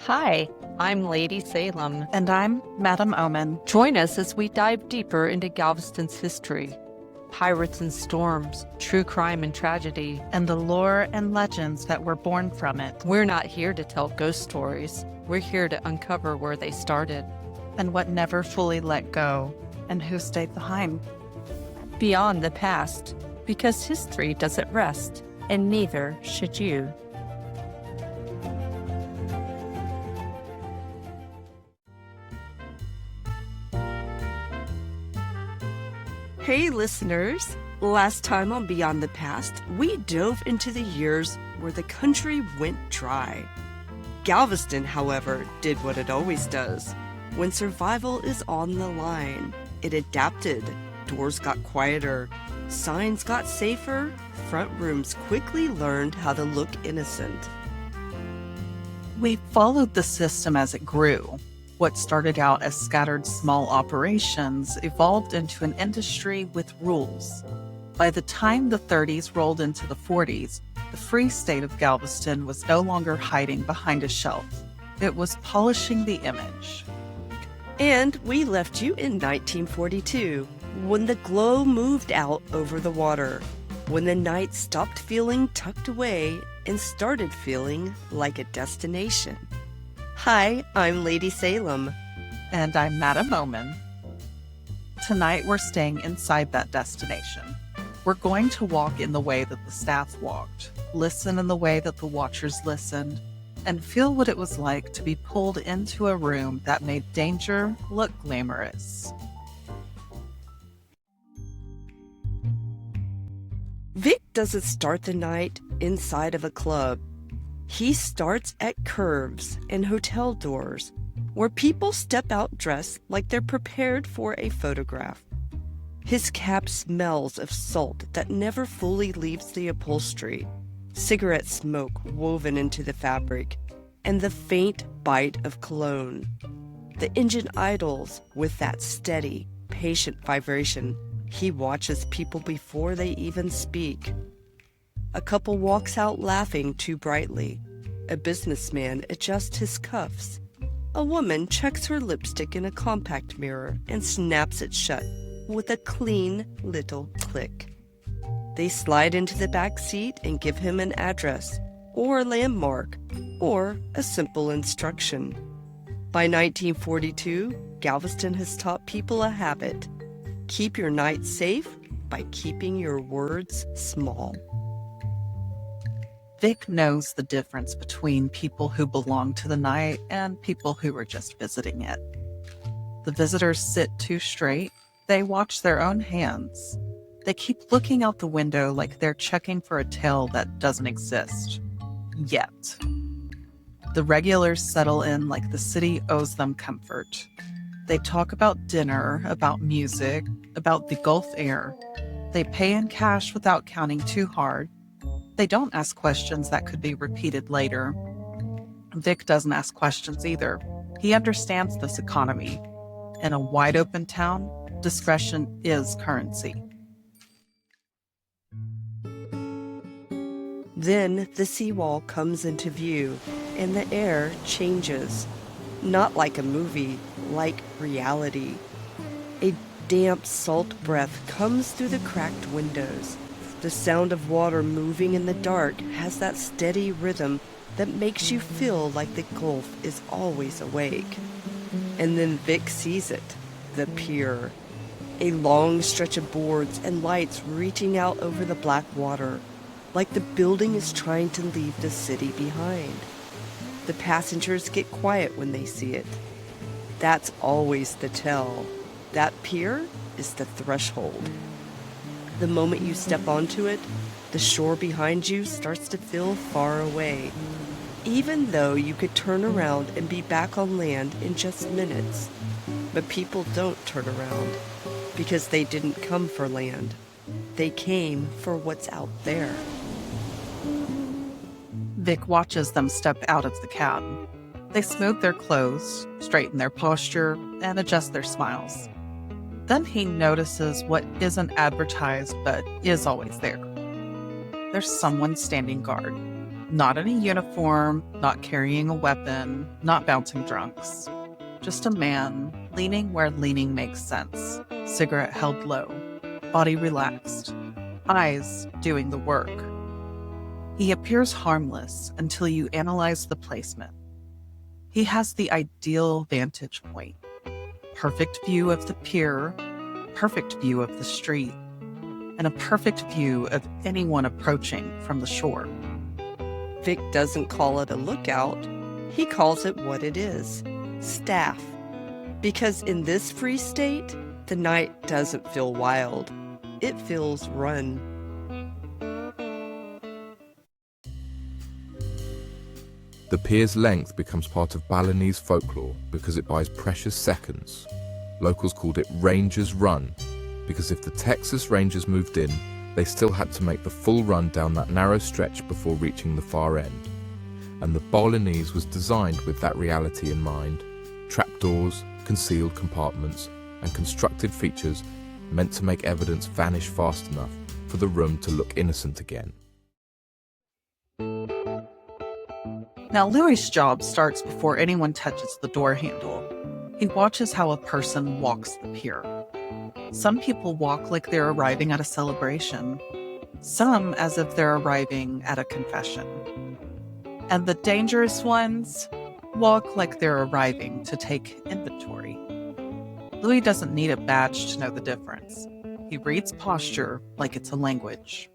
Hi, I'm Lady Saelym. And I'm Madam Omen. Join us as we dive deeper into Galveston's history. Pirates and storms, true crime and tragedy. And the lore and legends that were born from it. We're not here to tell ghost stories. We're here to uncover where they started. And what never fully let go. And who stayed behind. Beyond the past, because history doesn't rest, and neither should you. Hey listeners, last time on Beyond the Past, we dove into the years where the country went dry. Galveston, however, did what it always does. When survival is on the line, it adapted. Doors got quieter, signs got safer, front rooms quickly learned how to look innocent. We followed the system as it grew. What started out as scattered small operations evolved into an industry with rules. By the time the 30s rolled into the 40s, the free state of Galveston was no longer hiding behind a shelf. It was polishing the image. And we left you in 1942, when the glow moved out over the water, when the night stopped feeling tucked away and started feeling like a destination. Hi, I'm Lady Saelym. And I'm Madam Omen. Tonight we're staying inside that destination. We're going to walk in the way that the staff walked, listen in the way that the watchers listened, and feel what it was like to be pulled into a room that made danger look glamorous. Vic doesn't start the night inside of a club. He starts at curves and hotel doors, where people step out dressed like they're prepared for a photograph. His cab smells of salt that never fully leaves the upholstery, cigarette smoke woven into the fabric, and the faint bite of cologne. The engine idles with that steady, patient vibration. He watches people before they even speak. A couple walks out laughing too brightly. A businessman adjusts his cuffs. A woman checks her lipstick in a compact mirror and snaps it shut with a clean little click. They slide into the back seat and give him an address, or a landmark, or a simple instruction. By 1942, Galveston has taught people a habit. Keep your night safe by keeping your words small. Vic knows the difference between people who belong to the night and people who are just visiting it. The visitors sit too straight. They watch their own hands. They keep looking out the window like they're checking for a tail that doesn't exist. Yet. The regulars settle in like the city owes them comfort. They talk about dinner, about music, about the Gulf air. They pay in cash without counting too hard. They don't ask questions that could be repeated later. Vic doesn't ask questions either. He understands this economy. In a wide-open town, discretion is currency. Then the seawall comes into view, and the air changes. Not like a movie, like reality. A damp salt breath comes through the cracked windows. The sound of water moving in the dark has that steady rhythm that makes you feel like the Gulf is always awake. And then Vic sees it, the pier. A long stretch of boards and lights reaching out over the black water, like the building is trying to leave the city behind. The passengers get quiet when they see it. That's always the tell. That pier is the threshold. The moment you step onto it, the shore behind you starts to feel far away, even though you could turn around and be back on land in just minutes. But people don't turn around, because they didn't come for land. They came for what's out there. Vic watches them step out of the cab. They smooth their clothes, straighten their posture, and adjust their smiles. Then he notices what isn't advertised but is always there. There's someone standing guard. Not in a uniform, not carrying a weapon, not bouncing drunks. Just a man leaning where leaning makes sense, cigarette held low, body relaxed, eyes doing the work. He appears harmless until you analyze the placement. He has the ideal vantage point. Perfect view of the pier, perfect view of the street, and a perfect view of anyone approaching from the shore. Vic doesn't call it a lookout. He calls it what it is, staff. Because in this free state, the night doesn't feel wild. It feels run. The pier's length becomes part of Balinese folklore because it buys precious seconds. Locals called it Rangers Run because if the Texas Rangers moved in, they still had to make the full run down that narrow stretch before reaching the far end. And the Balinese was designed with that reality in mind. Trapdoors, concealed compartments, and constructed features meant to make evidence vanish fast enough for the room to look innocent again. Now, Louis's job starts before anyone touches the door handle. He watches how a person walks the pier. Some people walk like they're arriving at a celebration, some as if they're arriving at a confession. And the dangerous ones walk like they're arriving to take inventory. Louis doesn't need a badge to know the difference. He reads posture like it's a language.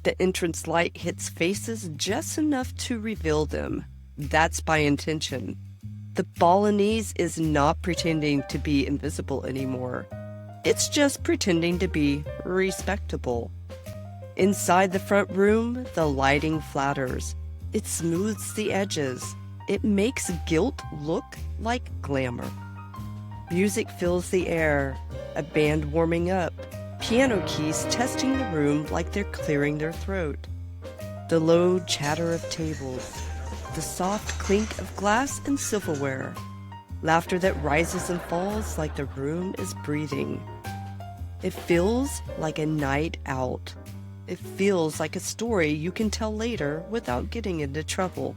The entrance light hits faces just enough to reveal them. That's by intention. The Balinese is not pretending to be invisible anymore. It's just pretending to be respectable. Inside the front room, the lighting flatters. It smooths the edges. It makes guilt look like glamour. Music fills the air, a band warming up, piano keys testing the room like they're clearing their throat. The low chatter of tables, the soft clink of glass and silverware, laughter that rises and falls like the room is breathing. It feels like a night out. It feels like a story you can tell later without getting into trouble.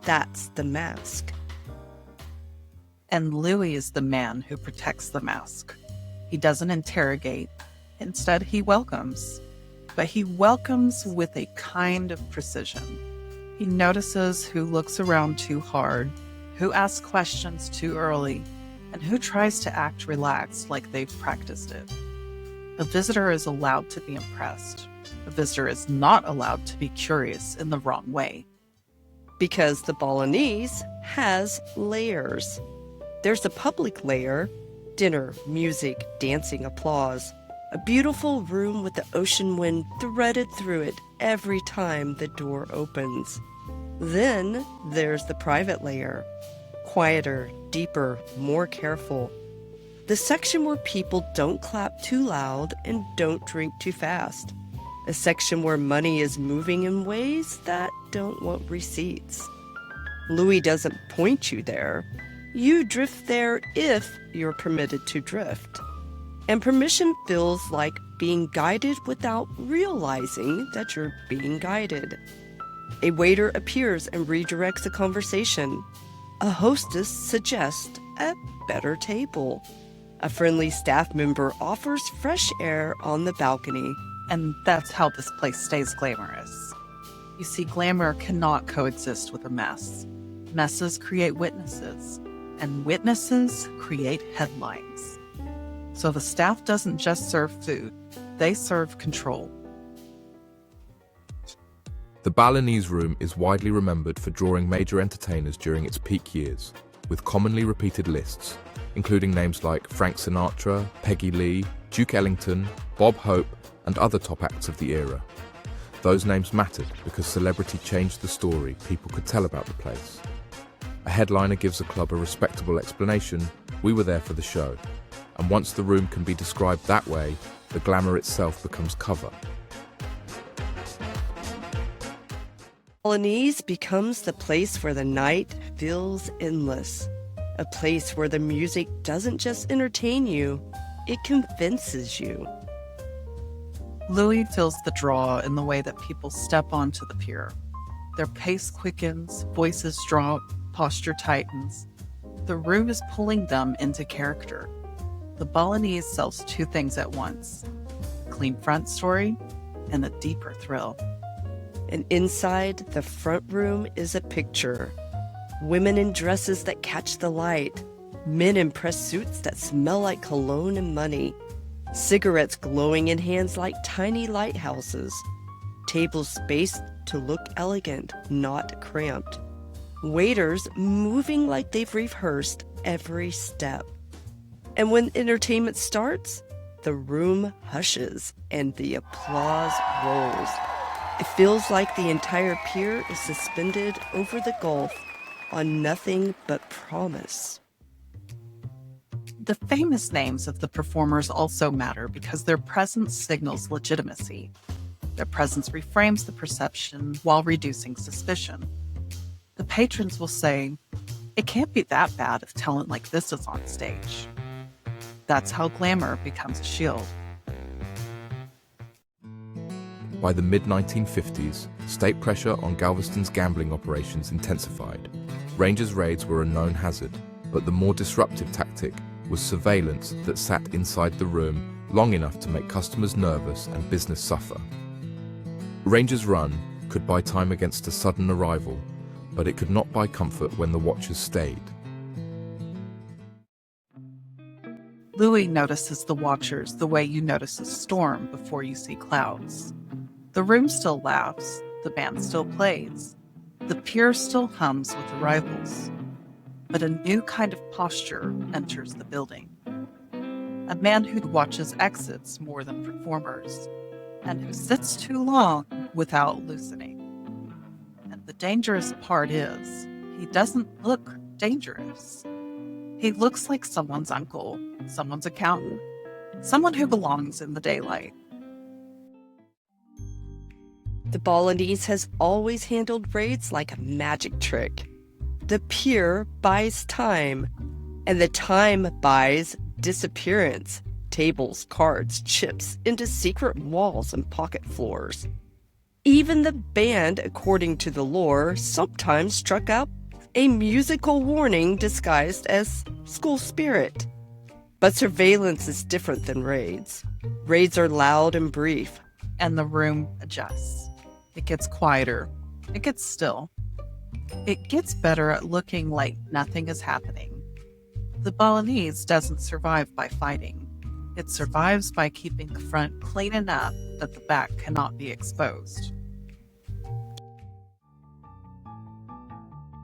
That's the mask. And Louis is the man who protects the mask. He doesn't interrogate. Instead, he welcomes. But he welcomes with a kind of precision. He notices who looks around too hard, who asks questions too early, and who tries to act relaxed like they've practiced it. A visitor is allowed to be impressed. A visitor is not allowed to be curious in the wrong way. Because the Balinese has layers. There's a public layer, dinner, music, dancing, applause. A beautiful room with the ocean wind threaded through it every time the door opens. Then there's the private layer. Quieter, deeper, more careful. The section where people don't clap too loud and don't drink too fast. A section where money is moving in ways that don't want receipts. Louis doesn't point you there. You drift there if you're permitted to drift. And permission feels like being guided without realizing that you're being guided. A waiter appears and redirects a conversation. A hostess suggests a better table. A friendly staff member offers fresh air on the balcony. And that's how this place stays glamorous. You see, glamour cannot coexist with a mess. Messes create witnesses, and witnesses create headlines. So the staff doesn't just serve food, they serve control. The Balinese Room is widely remembered for drawing major entertainers during its peak years, with commonly repeated lists, including names like Frank Sinatra, Peggy Lee, Duke Ellington, Bob Hope, and other top acts of the era. Those names mattered because celebrity changed the story people could tell about the place. A headliner gives a club a respectable explanation, we were there for the show. And once the room can be described that way, the glamour itself becomes cover. Balinese becomes the place where the night feels endless. A place where the music doesn't just entertain you, it convinces you. Louis feels the draw in the way that people step onto the pier. Their pace quickens, voices drop, posture tightens. The room is pulling them into character. The Balinese sells two things at once: a clean front story and a deeper thrill. And inside the front room is a picture. Women in dresses that catch the light. Men in pressed suits that smell like cologne and money. Cigarettes glowing in hands like tiny lighthouses. Tables spaced to look elegant, not cramped. Waiters moving like they've rehearsed every step. And when entertainment starts, the room hushes and the applause rolls. It feels like the entire pier is suspended over the Gulf on nothing but promise. The famous names of the performers also matter because their presence signals legitimacy. Their presence reframes the perception while reducing suspicion. The patrons will say, "It can't be that bad if talent like this is on stage." That's how glamour becomes a shield. By the mid-1950s, state pressure on Galveston's gambling operations intensified. Rangers raids were a known hazard, but the more disruptive tactic was surveillance that sat inside the room long enough to make customers nervous and business suffer. Rangers Run could buy time against a sudden arrival, but it could not buy comfort when the watchers stayed. Louis notices the watchers the way you notice a storm before you see clouds. The room still laughs, the band still plays, the pier still hums with arrivals. But a new kind of posture enters the building. A man who watches exits more than performers, and who sits too long without loosening. And the dangerous part is, he doesn't look dangerous. He looks like someone's uncle, someone's accountant, someone who belongs in the daylight. The Balinese has always handled raids like a magic trick. The pier buys time, and the time buys disappearance. Tables, cards, chips into secret walls and pocket floors. Even the band, according to the lore, sometimes struck out a musical warning disguised as school spirit. But surveillance is different than raids. Raids are loud and brief. And the room adjusts. It gets quieter. It gets still. It gets better at looking like nothing is happening. The Balinese doesn't survive by fighting. It survives by keeping the front clean enough that the back cannot be exposed.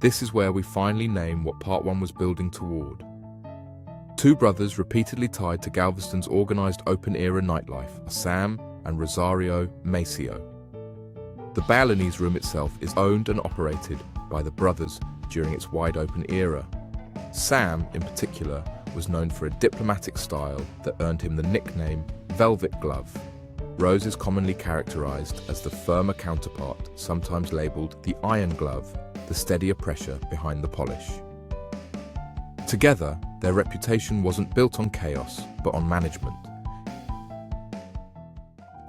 This is where we finally name what Part 1 was building toward. Two brothers repeatedly tied to Galveston's organized open-era nightlife are Sam and Rosario Maceo. The Balinese room itself is owned and operated by the brothers during its wide-open era. Sam, in particular, was known for a diplomatic style that earned him the nickname Velvet Glove. Rose is commonly characterized as the firmer counterpart, sometimes labeled the Iron Glove, the steadier pressure behind the polish. Together, their reputation wasn't built on chaos, but on management.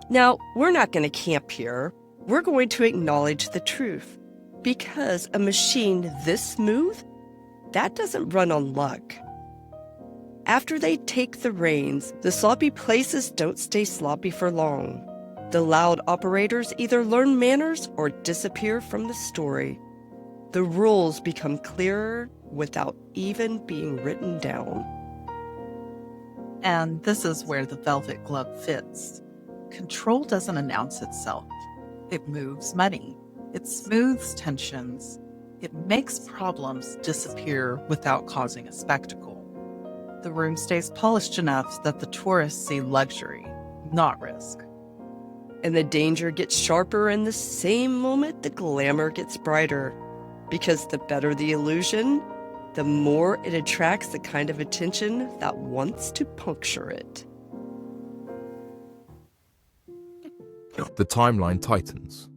Now, we're not going to camp here. We're going to acknowledge the truth. Because a machine this smooth, that doesn't run on luck. After they take the reins, the sloppy places don't stay sloppy for long. The loud operators either learn manners or disappear from the story. The rules become clearer without even being written down. And this is where the Velvet Glove fits. Control doesn't announce itself. It moves money. It smooths tensions. It makes problems disappear without causing a spectacle. The room stays polished enough that the tourists see luxury, not risk. And the danger gets sharper in the same moment the glamour gets brighter. Because the better the illusion, the more it attracts the kind of attention that wants to puncture it. The timeline tightens.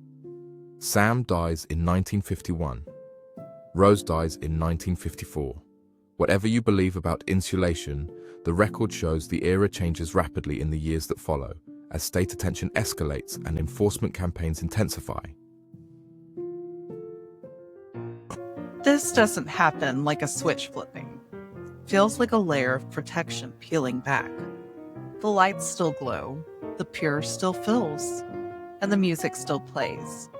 Sam dies in 1951. Rose dies in 1954. Whatever you believe about insulation, the record shows the era changes rapidly in the years that follow, as state attention escalates and enforcement campaigns intensify. This doesn't happen like a switch flipping. Feels like a layer of protection peeling back. The lights still glow, the pier still fills, and the music still plays.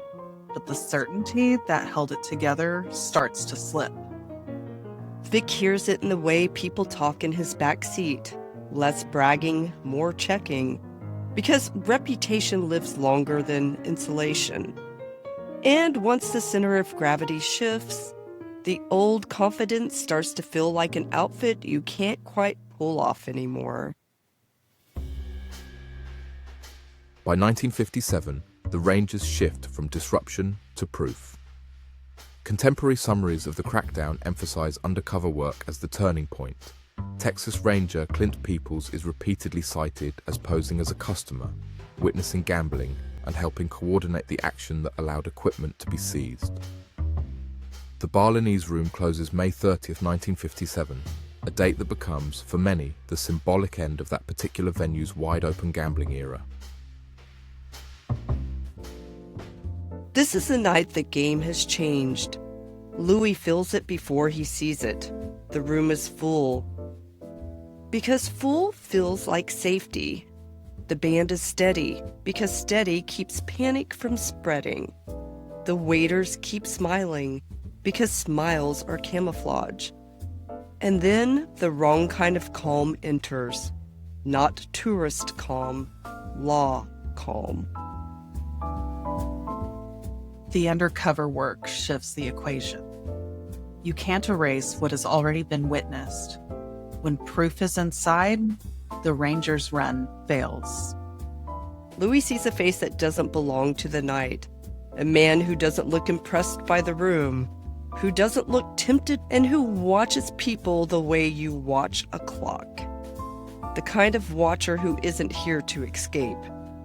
But the certainty that held it together starts to slip. Vic hears it in the way people talk in his back seat. Less bragging, more checking. Because reputation lives longer than insulation. And once the center of gravity shifts, the old confidence starts to feel like an outfit you can't quite pull off anymore. By 1957, the Rangers shift from disruption to proof. Contemporary summaries of the crackdown emphasize undercover work as the turning point. Texas Ranger Clint Peoples is repeatedly cited as posing as a customer, witnessing gambling, and helping coordinate the action that allowed equipment to be seized. The Balinese Room closes May 30th, 1957, a date that becomes, for many, the symbolic end of that particular venue's wide-open gambling era. This is the night the game has changed. Louis feels it before he sees it. The room is full. Because full feels like safety. The band is steady, because steady keeps panic from spreading. The waiters keep smiling, because smiles are camouflage. And then the wrong kind of calm enters. Not tourist calm, law calm. The undercover work shifts the equation. You can't erase what has already been witnessed. When proof is inside, the Rangers' run fails. Louis sees a face that doesn't belong to the night. A man who doesn't look impressed by the room, who doesn't look tempted, and who watches people the way you watch a clock. The kind of watcher who isn't here to escape.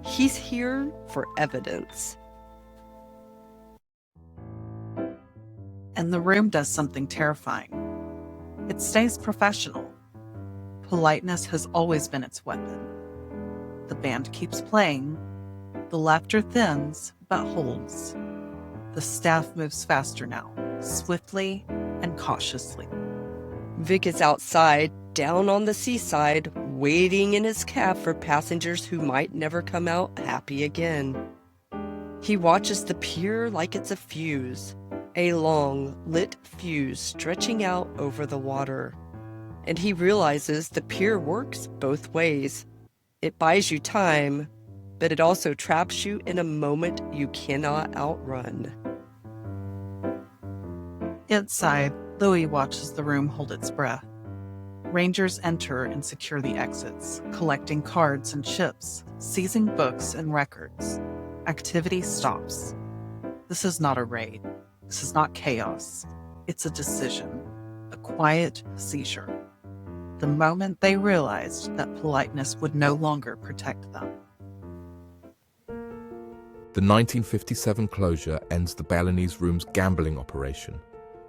He's here for evidence. And the room does something terrifying. It stays professional. Politeness has always been its weapon. The band keeps playing. The laughter thins, but holds. The staff moves faster now, swiftly and cautiously. Vic is outside, down on the seaside, waiting in his cab for passengers who might never come out happy again. He watches the pier like it's a fuse, a long, lit fuse stretching out over the water. And he realizes the pier works both ways. It buys you time, but it also traps you in a moment you cannot outrun. Inside, Louis watches the room hold its breath. Rangers enter and secure the exits, collecting cards and chips, seizing books and records. Activity stops. This is not a raid. This is not chaos. It's a decision, a quiet seizure. The moment they realized that politeness would no longer protect them. The 1957 closure ends the Balinese Room's gambling operation,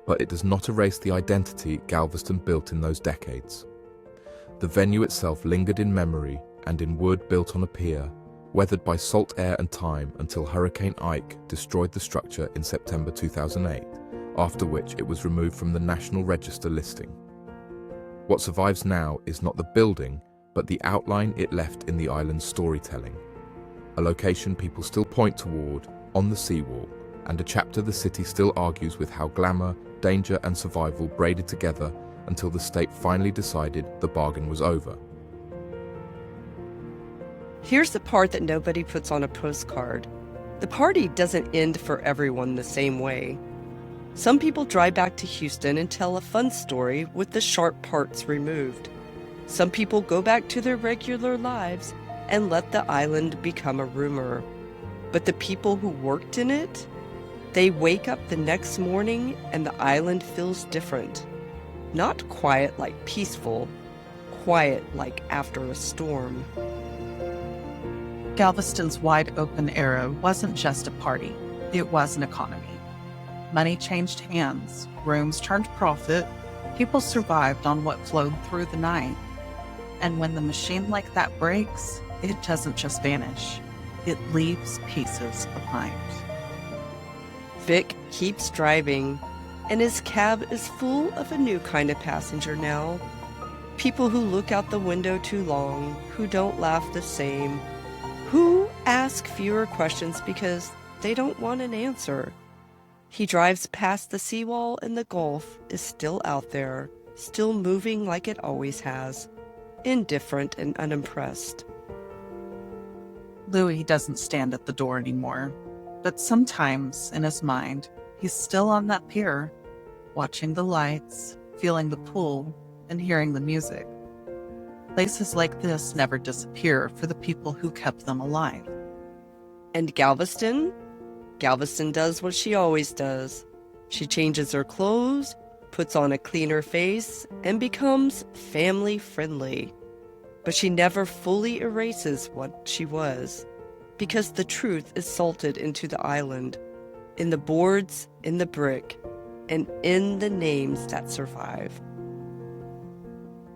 but it does not erase the identity Galveston built in those decades. The venue itself lingered in memory and in wood built on a pier, weathered by salt air and time until Hurricane Ike destroyed the structure in September 2008, after which it was removed from the National Register listing. What survives now is not the building, but the outline it left in the island's storytelling. A location people still point toward on the seawall, and a chapter the city still argues with how glamour, danger and survival braided together until the state finally decided the bargain was over. Here's the part that nobody puts on a postcard. The party doesn't end for everyone the same way. Some people drive back to Houston and tell a fun story with the sharp parts removed. Some people go back to their regular lives and let the island become a rumor. But the people who worked in it, they wake up the next morning and the island feels different. Not quiet like peaceful, quiet like after a storm. Galveston's wide open era wasn't just a party, it was an economy. Money changed hands, rooms turned profit, people survived on what flowed through the night. And when the machine like that breaks, it doesn't just vanish, it leaves pieces behind. Vic keeps driving. And his cab is full of a new kind of passenger now. People who look out the window too long, who don't laugh the same, who ask fewer questions because they don't want an answer. He drives past the seawall and the Gulf is still out there, still moving like it always has, indifferent and unimpressed. Louis doesn't stand at the door anymore, but sometimes in his mind, he's still on that pier, watching the lights, feeling the pull, and hearing the music. Places like this never disappear for the people who kept them alive. And Galveston? Galveston does what she always does. She changes her clothes, puts on a cleaner face, and becomes family friendly. But she never fully erases what she was, because the truth is salted into the island, in the boards, in the brick, and in the names that survive.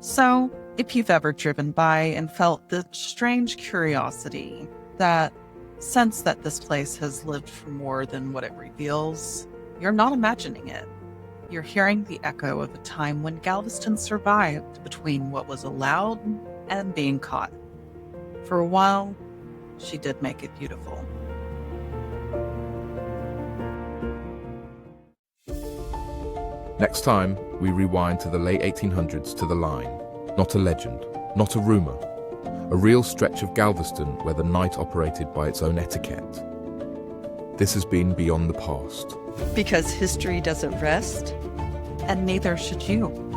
So, if you've ever driven by and felt the strange curiosity, that sense that this place has lived for more than what it reveals, you're not imagining it. You're hearing the echo of a time when Galveston survived between what was allowed and being caught. For a while, she did make it beautiful. Next time, we rewind to the late 1800s to the line. Not a legend, not a rumour. A real stretch of Galveston where the night operated by its own etiquette. This has been Beyond the Past. Because history doesn't rest. And neither should you.